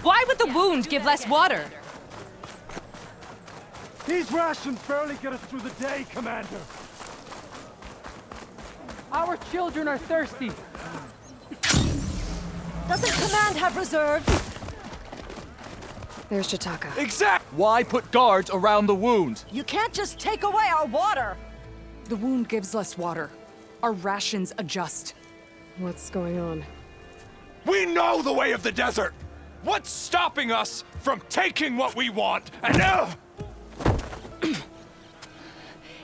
Why would the wound give less water? These rations barely get us through the day, Commander. Our children are thirsty. Doesn't Command have reserves? There's Jataka. Exact! Why put guards around the wound? You can't just take away our water! The wound gives less water. Our rations adjust. What's going on? We know the way of the desert! What's stopping us from taking what we want? And now...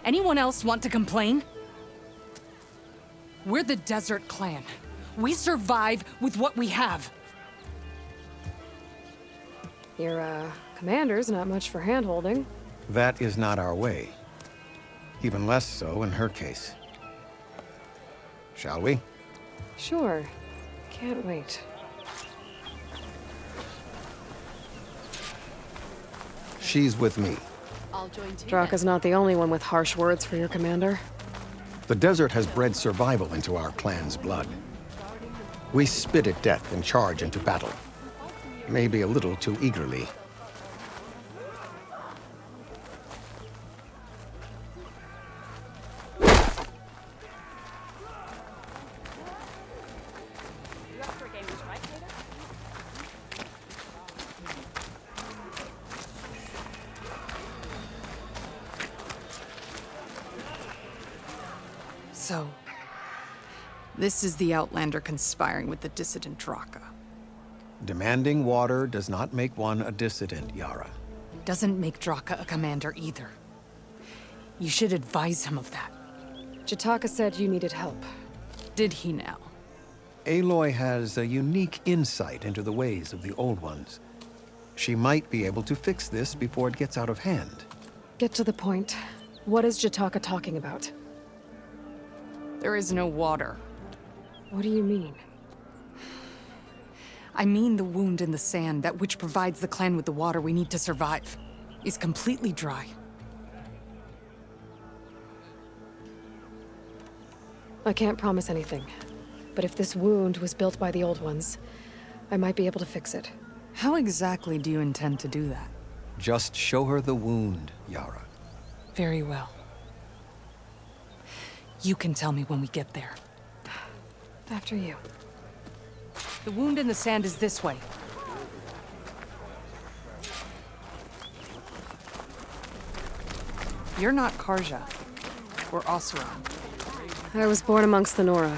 Anyone else want to complain? We're the Desert Clan. We survive with what we have. Your, commander's not much for hand-holding. That is not our way. Even less so in her case. Shall we? Sure. Can't wait. She's with me. I'll join too. Draka's not the only one with harsh words for your commander. The desert has bred survival into our clan's blood. We spit at death and charge into battle. Maybe a little too eagerly. So, this is the Outlander conspiring with the dissident Draka. Demanding water does not make one a dissident, Yara. Doesn't make Draka a commander either. You should advise him of that. Jataka said you needed help. Did he now? Aloy has a unique insight into the ways of the Old Ones. She might be able to fix this before it gets out of hand. Get to the point. What is Jataka talking about? There is no water. What do you mean? I mean the wound in the sand, that which provides the clan with the water we need to survive, is completely dry. I can't promise anything. But if this wound was built by the Old Ones, I might be able to fix it. How exactly do you intend to do that? Just show her the wound, Yara. Very well. You can tell me when we get there. After you. The wound in the sand is this way. You're not Karja, or Oseram. I was born amongst the Nora,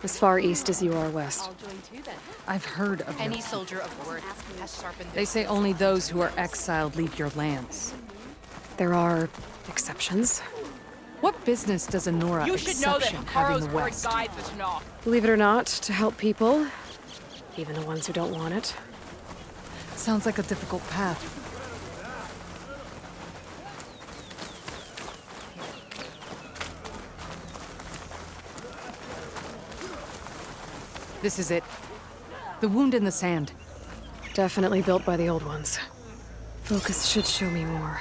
as far east as you are west. I'll join too then. I've heard of Any them. soldier of worth has sharpened They say only those who are exiled leave your lands. There are exceptions. What business does a Nora You should know that exception have in Haro's the word West? guides us not. Believe it or not, to help people, even the ones who don't want it. Sounds like a difficult path. This is it. The wound in the sand. Definitely built by the Old Ones. Focus should show me more.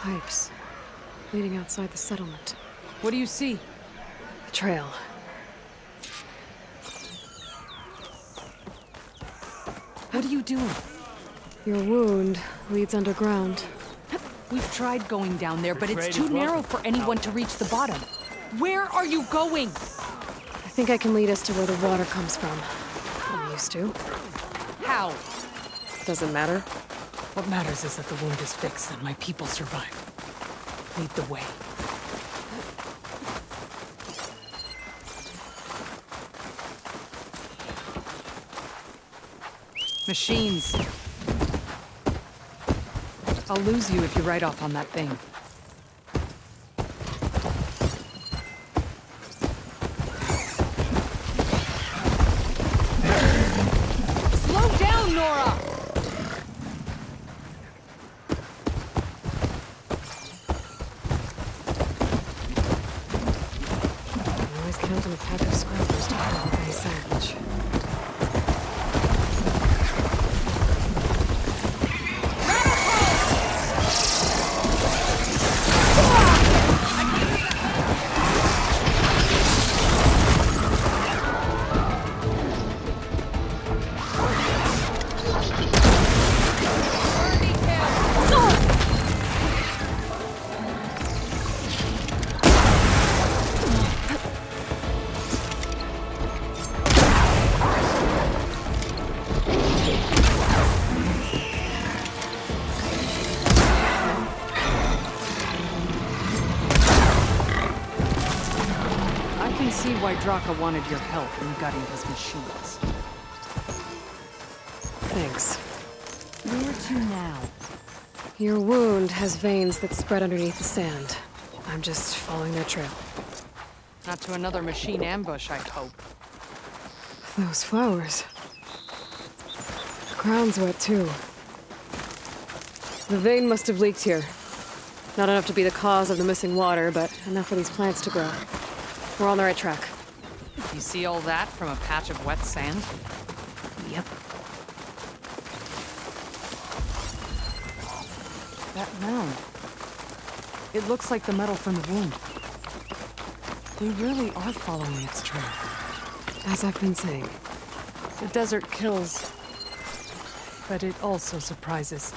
Pipes. Leading outside the settlement. What do you see? A trail. What are you doing? Your wound leads underground. We've tried going down there, but it's too narrow for anyone to reach the bottom. Where are you going? I think I can lead us to where the water comes from. I'm used to. How? Doesn't matter. What matters is that the wound is fixed and my people survive. Lead the way. Machines. I'll lose you if you ride off on that thing. Slow down, Nora! I always count on a pack of scrappers to cover with any sandwich. see why Draka wanted your help in gutting his machines. Thanks. Where to now? Your wound has veins that spread underneath the sand. I'm just following their trail. Not to another machine ambush, I hope. Those flowers. The ground's wet, too. The vein must have leaked here. Not enough to be the cause of the missing water, but enough for these plants to grow. We're on the right track. You see all that from a patch of wet sand? Yep. That mound. It looks like the metal from the wound. We really are following its trail. As I've been saying. The desert kills, but it also surprises.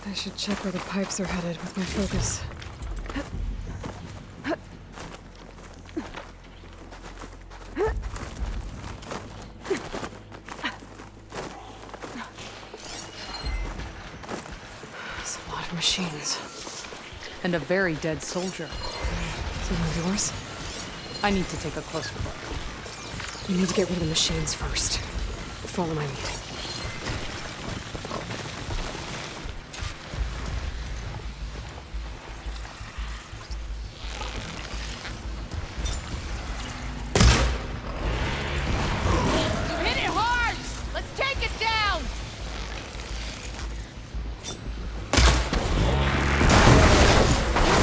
I should check where the pipes are headed with my focus. There's a lot of machines. And a very dead soldier. Is it one of yours? I need to take a closer look. We need to get rid of the machines first. Follow my lead. Hit it hard! Let's take it down!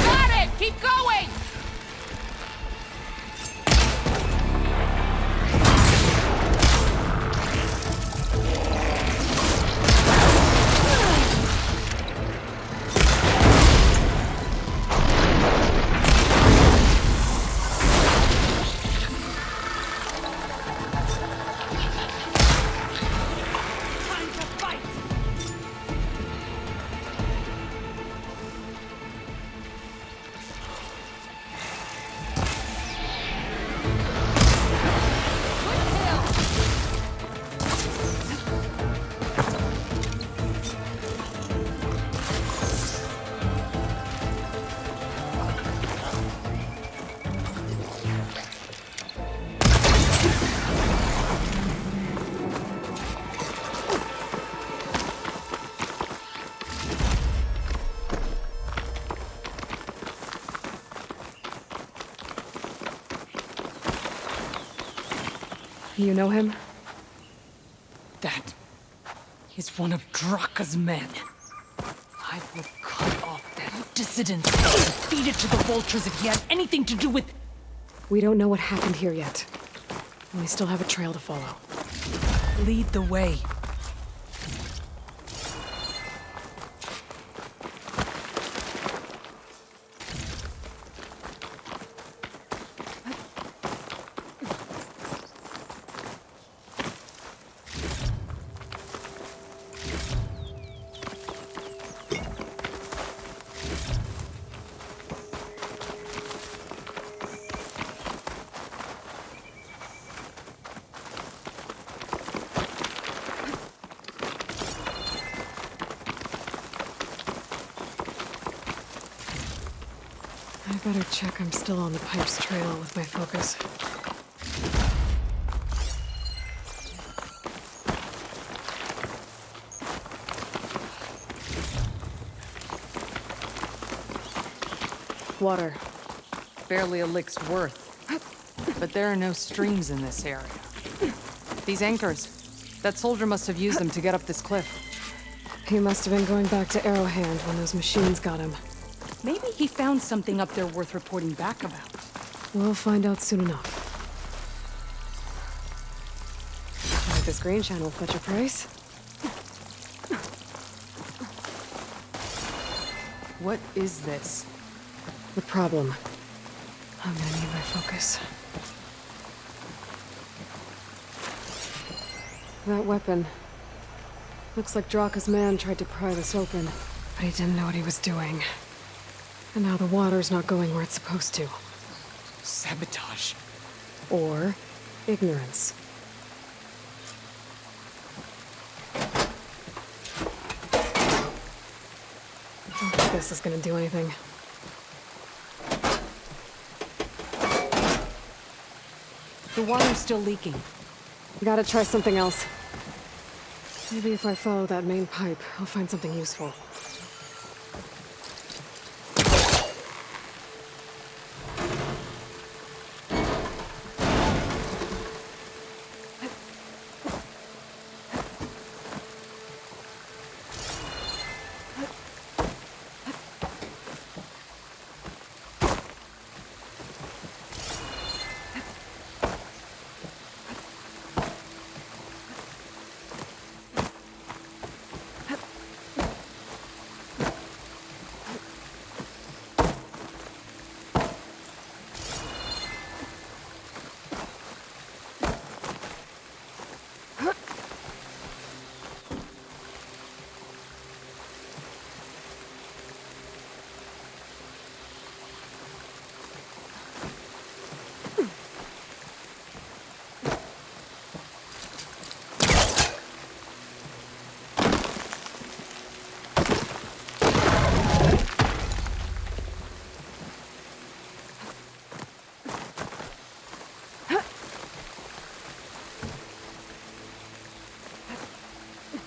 Got it! Keep going! You know him? That is one of Draka's men. I will cut off that dissident's head and feed it to the vultures if he had anything to do with... We don't know what happened here yet. And we still have a trail to follow. Lead the way. I better check I'm still on the pipe's trail with my focus. Water. Barely a lick's worth. But there are no streams in this area. These anchors. That soldier must have used them to get up this cliff. He must have been going back to Arrowhand when those machines got him. Maybe he found something up there worth reporting back about. We'll find out soon enough. Like this green channel fetch a price? What is this? The problem. I'm gonna need my focus. That weapon. Looks like Draka's man tried to pry this open, but he didn't know what he was doing. And now the water's not going where it's supposed to. Sabotage. Or ignorance. I don't think this is gonna do anything. The water's still leaking. Gotta try something else. Maybe if I follow that main pipe, I'll find something useful.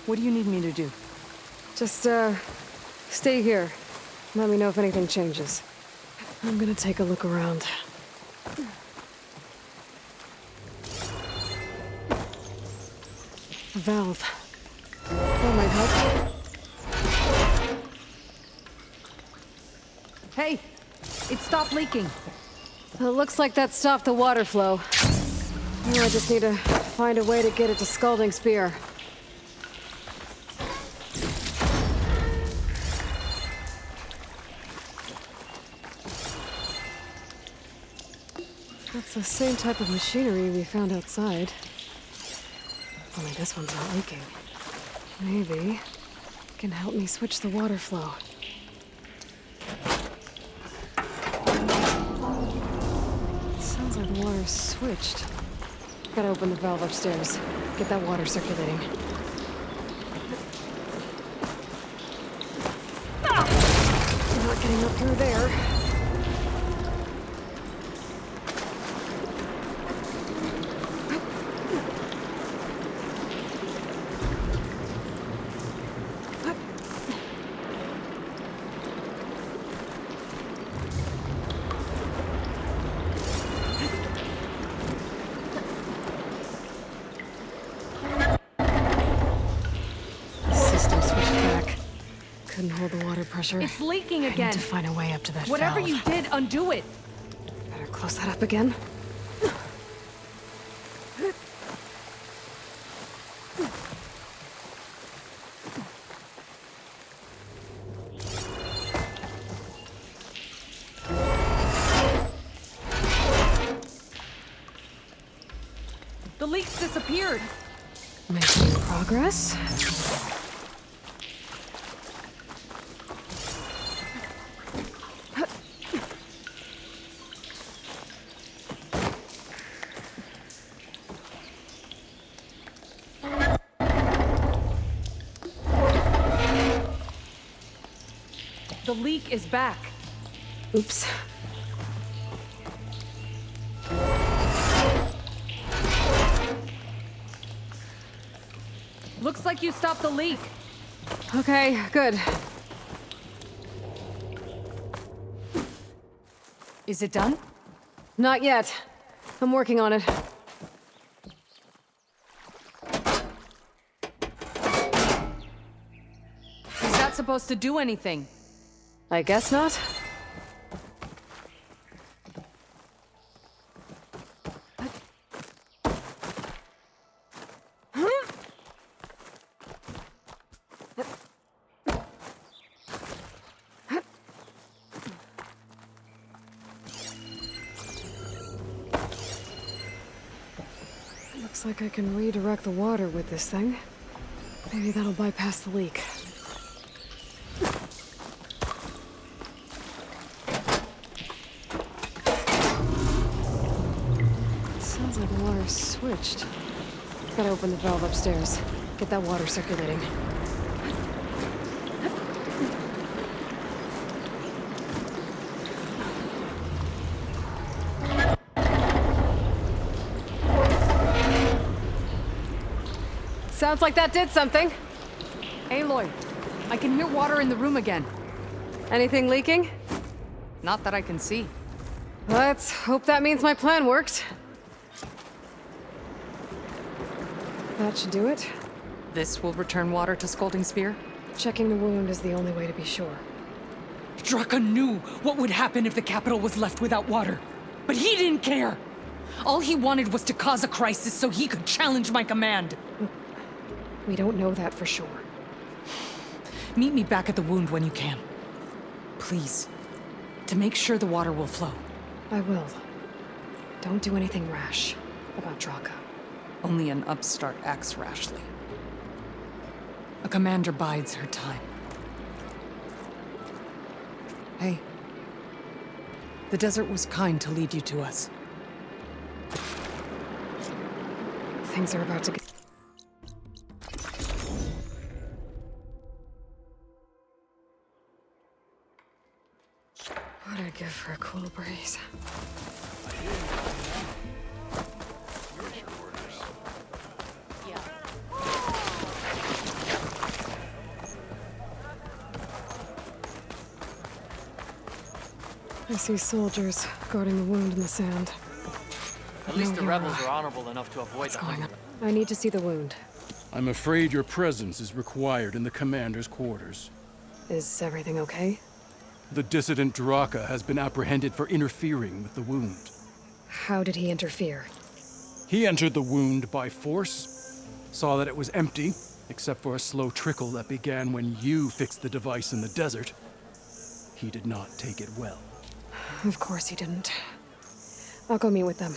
What do you need me to do? Just, stay here. Let me know if anything changes. I'm gonna take a look around. A valve. That might help. Hey! It stopped leaking. It looks like that stopped the water flow. Now I just need to find a way to get it to Scalding Spear. That's the same type of machinery we found outside. Only this one's not leaking. Maybe it can help me switch the water flow. Sounds like the water's switched. Gotta open the valve upstairs. Get that water circulating. I'm not getting up through there. Couldn't hold the water pressure. It's leaking I again. need to find a way up to that Whatever valve. you did, undo it. Better close that up again. The leak's disappeared. Making progress. The leak is back. Oops. Looks like you stopped the leak. Okay, good. Is it done? Not yet. I'm working on it. Is that supposed to do anything? I guess not. Looks like I can redirect the water with this thing. Maybe that'll bypass the leak. Sounds like the water's switched. Gotta open the valve upstairs. Get that water circulating. Sounds like that did something. Aloy, I can hear water in the room again. Anything leaking? Not that I can see. Let's hope that means my plan worked. That should do it. This will return water to Scolding Spear? Checking the wound is the only way to be sure. Draka knew what would happen if the capital was left without water. But he didn't care! All he wanted was to cause a crisis so he could challenge my command. We don't know that for sure. Meet me back at the wound when you can. Please. To make sure the water will flow. I will. Don't do anything rash about Draka. Only an upstart acts rashly. A commander bides her time. Hey. The desert was kind to lead you to us. Things are about to get... What'd I give for a cool breeze? I see soldiers guarding the wound in the sand. At least the you're rebels right. are honorable enough to avoid the Going hunger. on. I need to see the wound. I'm afraid your presence is required in the commander's quarters. Is everything okay? The dissident Draka has been apprehended for interfering with the wound. How did he interfere? He entered the wound by force, saw that it was empty, except for a slow trickle that began when you fixed the device in the desert. He did not take it well. Of course he didn't. I'll go meet with them.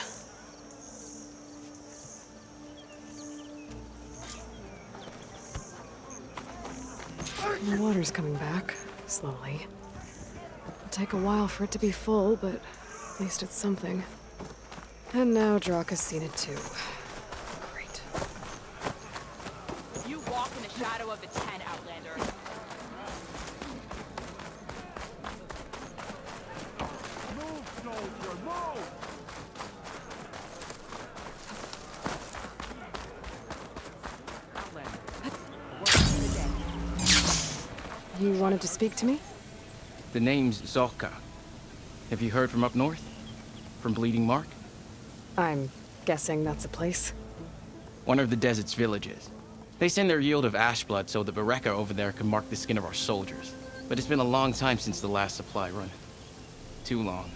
The water's coming back, slowly. It'll take a while for it to be full, but at least it's something. And now Draka's seen it too. Great. You walk in the shadow of the tent, Outlander. You wanted to speak to me? The name's Zolka. Have you heard from up north? From Bleeding Mark? I'm guessing that's a place. One of the desert's villages. They send their yield of ash blood so the Bereka over there can mark the skin of our soldiers. But it's been a long time since the last supply run. Too long.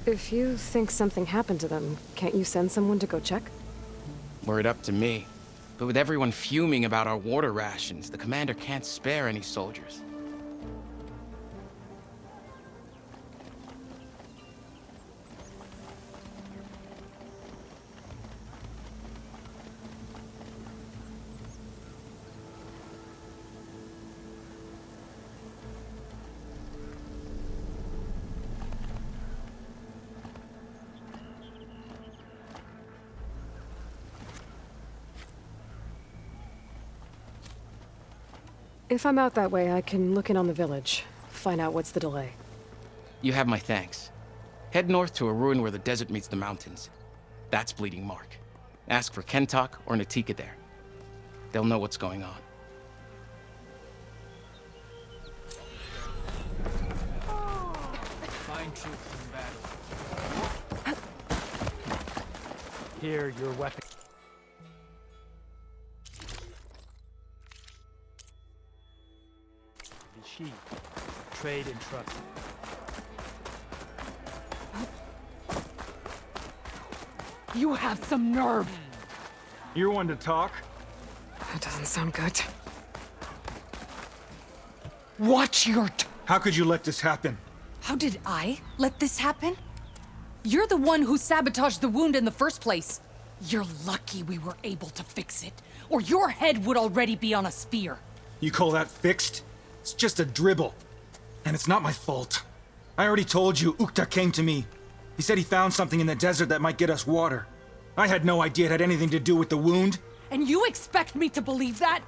If you think something happened to them, can't you send someone to go check? Were it up to me. But with everyone fuming about our water rations, the commander can't spare any soldiers. If I'm out that way, I can look in on the village, find out what's the delay. You have my thanks. Head north to a ruin where the desert meets the mountains. That's Bleeding Mark. Ask for Kentok or Natika there. They'll know what's going on. Find truth in battle. Here, your weapon. Sheep. Trade and trust. You have some nerve! You're one to talk? That doesn't sound good. Watch your How could you let this happen? How did I let this happen? You're the one who sabotaged the wound in the first place. You're lucky we were able to fix it, or your head would already be on a spear. You call that fixed? It's just a dribble. And it's not my fault. I already told you, Ukta came to me. He said he found something in the desert that might get us water. I had no idea it had anything to do with the wound. And you expect me to believe that?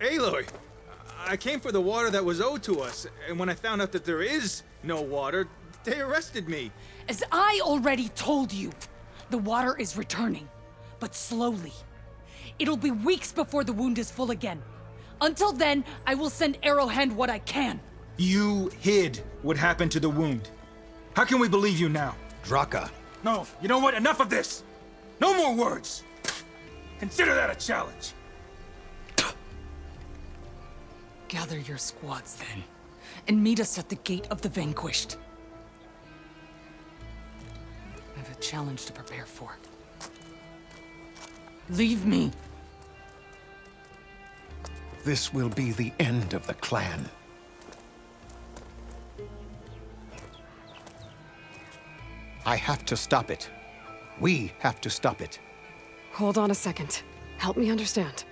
Aloy, I came for the water that was owed to us, and when I found out that there is no water, they arrested me. As I already told you, the water is returning, but slowly. It'll be weeks before the wound is full again. Until then, I will send Arrowhand what I can. You hid what happened to the wound. How can we believe you now? Draka. No, you know what? Enough of this! No more words! Consider that a challenge. Gather your squads then, and meet us at the Gate of the Vanquished. I have a challenge to prepare for. Leave me. This will be the end of the clan. I have to stop it. We have to stop it. Hold on a second. Help me understand.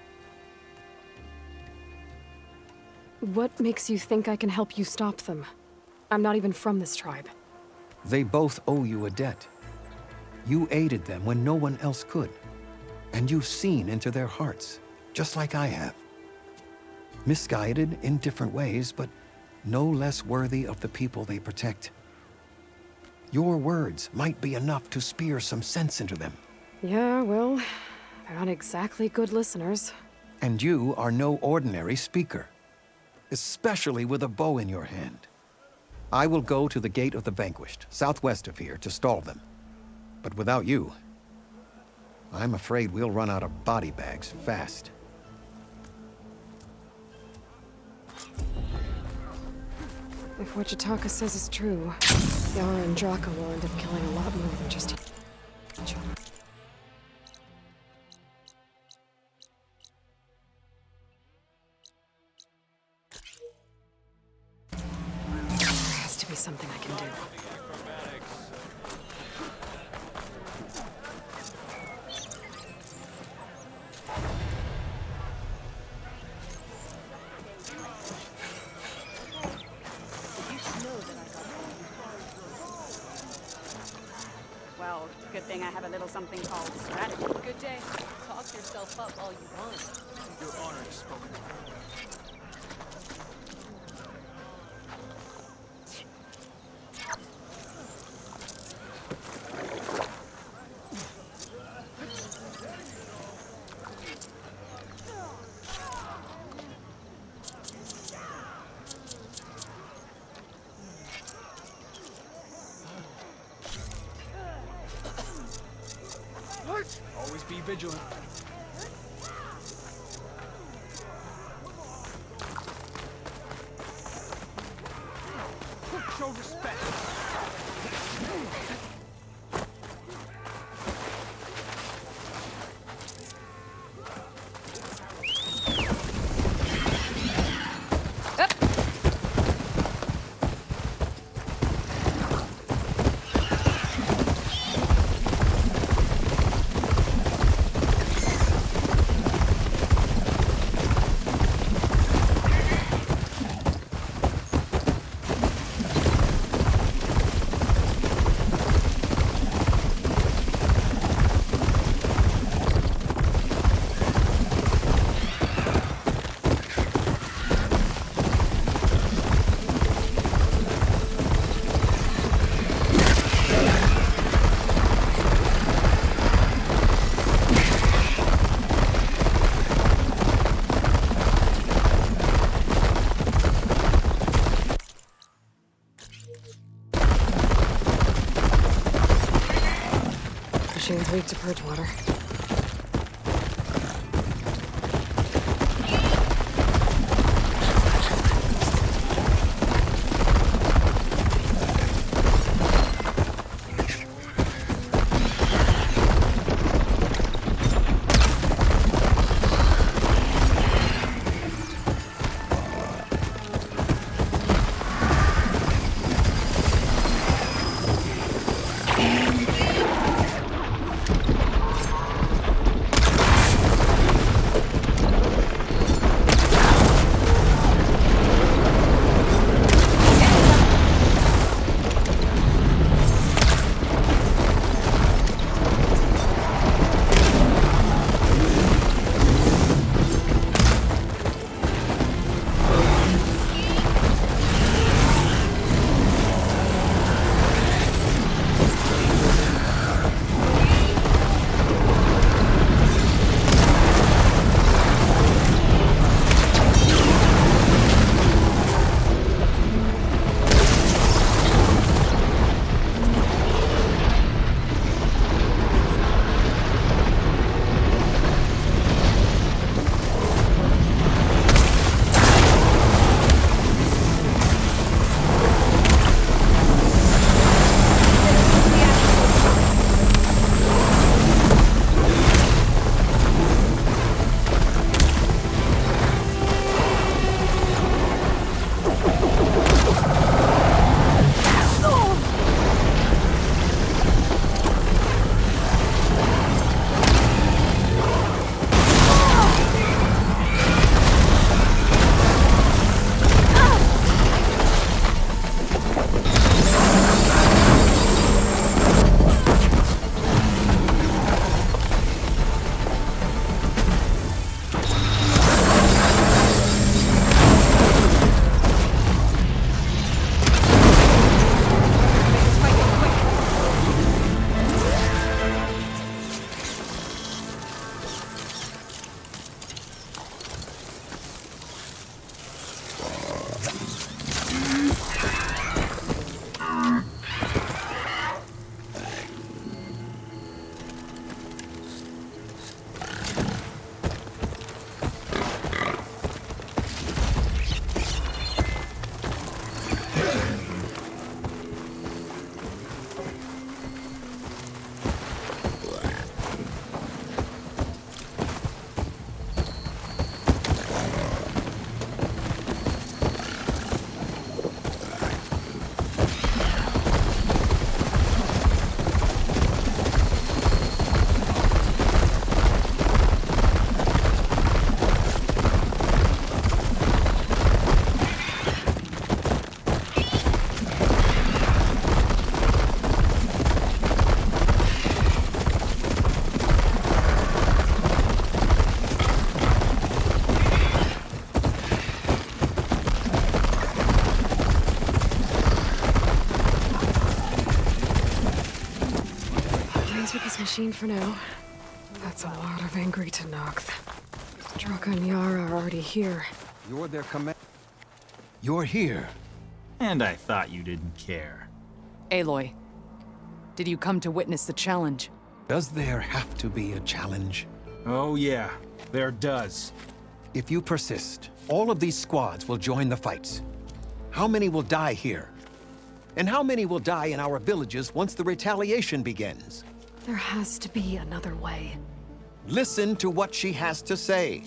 What makes you think I can help you stop them? I'm not even from this tribe. They both owe you a debt. You aided them when no one else could. And you've seen into their hearts, just like I have. Misguided in different ways, but no less worthy of the people they protect. Your words might be enough to spear some sense into them. Yeah, well, they're not exactly good listeners. And you are no ordinary speaker, especially with a bow in your hand. I will go to the Gate of the Vanquished, southwest of here, to stall them. But without you, I'm afraid we'll run out of body bags fast. If what Jataka says is true, Yara and Draka will end up killing a lot more than just each other. There has to be something I can do. Well, good thing I have a little something called strategy. Good day. Talk yourself up all you want. Your honor is spoken. Always be vigilant. Show respect. Machine's weak to purge water. machine for now. That's a lot of angry Tenakth. Draka and Yara are already here. You're their command. You're here. And I thought you didn't care. Aloy, did you come to witness the challenge? Does there have to be a challenge? Oh yeah, there does. If you persist, all of these squads will join the fights. How many will die here? And how many will die in our villages once the retaliation begins? There has to be another way. Listen to what she has to say.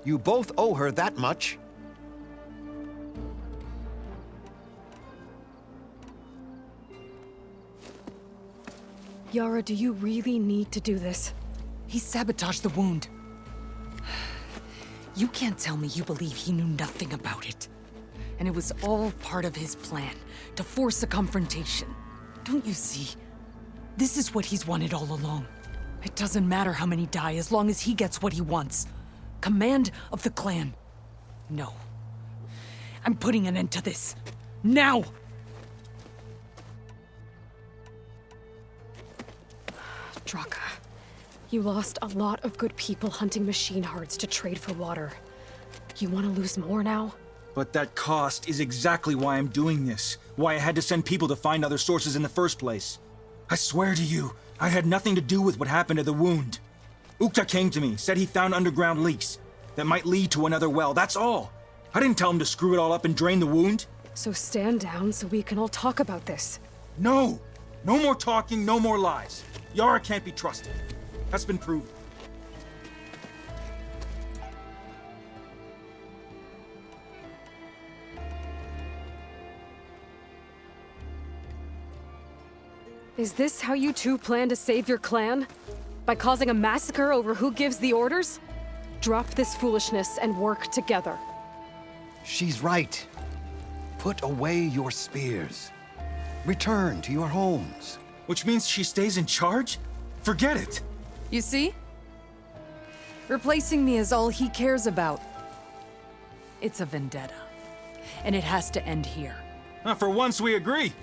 You both owe her that much. Yara, do you really need to do this? He sabotaged the wound. You can't tell me you believe he knew nothing about it. And it was all part of his plan, to force a confrontation. Don't you see? This is what he's wanted all along. It doesn't matter how many die as long as he gets what he wants. Command of the clan. No. I'm putting an end to this. Now! Draka, you lost a lot of good people hunting machine hearts to trade for water. You want to lose more now? But that cost is exactly why I'm doing this. Why I had to send people to find other sources in the first place. I swear to you, I had nothing to do with what happened to the wound. Ukta came to me, said he found underground leaks that might lead to another well, that's all. I didn't tell him to screw it all up and drain the wound. So stand down so we can all talk about this. No! No more talking, no more lies. Yara can't be trusted. That's been proven. Is this how you two plan to save your clan? By causing a massacre over who gives the orders? Drop this foolishness and work together. She's right. Put away your spears. Return to your homes. Which means she stays in charge? Forget it! You see? Replacing me is all he cares about. It's a vendetta. And it has to end here. For once we agree.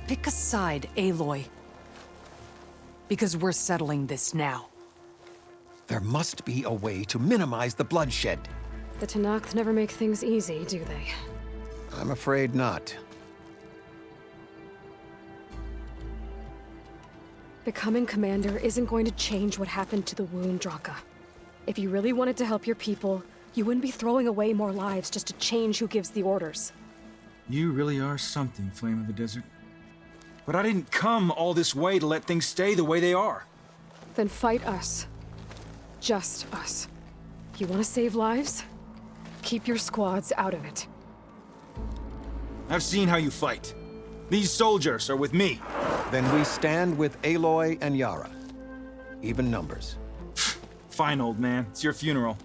Pick a side, Aloy. Because we're settling this now. There must be a way to minimize the bloodshed. The Tenakth never make things easy, do they? I'm afraid not. Becoming commander isn't going to change what happened to the wound, Draka. If you really wanted to help your people, you wouldn't be throwing away more lives just to change who gives the orders. You really are something, Flame of the Desert. But I didn't come all this way to let things stay the way they are. Then fight us. Just us. You want to save lives? Keep your squads out of it. I've seen how you fight. These soldiers are with me. Then we stand with Aloy and Yara. Even numbers. Fine, old man. It's your funeral.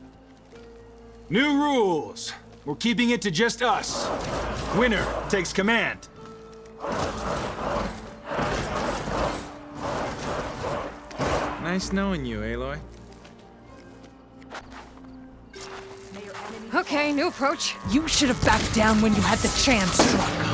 New rules. We're keeping it to just us. Winner takes command. Nice knowing you, Aloy. Okay, new approach. You should have backed down when you had the chance, Draka.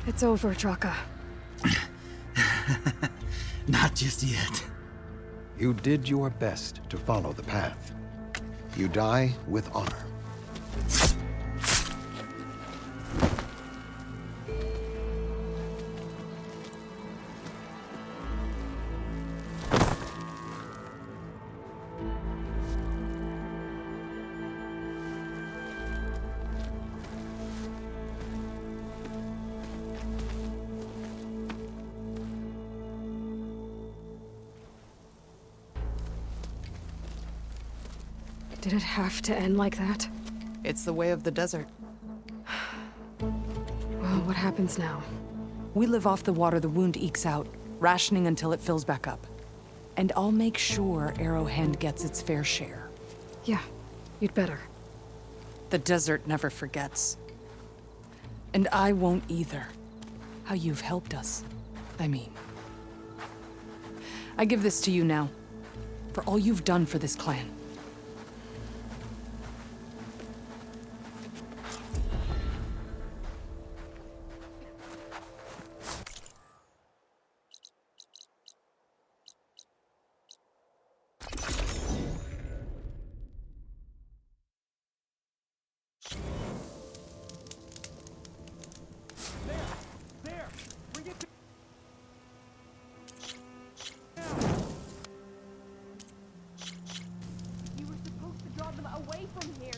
It's over, Draka. Not just yet. You did your best to follow the path. You die with honor. Did it have to end like that? It's the way of the desert. Well, what happens now? We live off the water the wound ekes out, rationing until it fills back up. And I'll make sure Arrowhand gets its fair share. Yeah, you'd better. The desert never forgets. And I won't either. How you've helped us. I mean. I give this to you now, for all you've done for this clan. You were supposed to draw them away from here.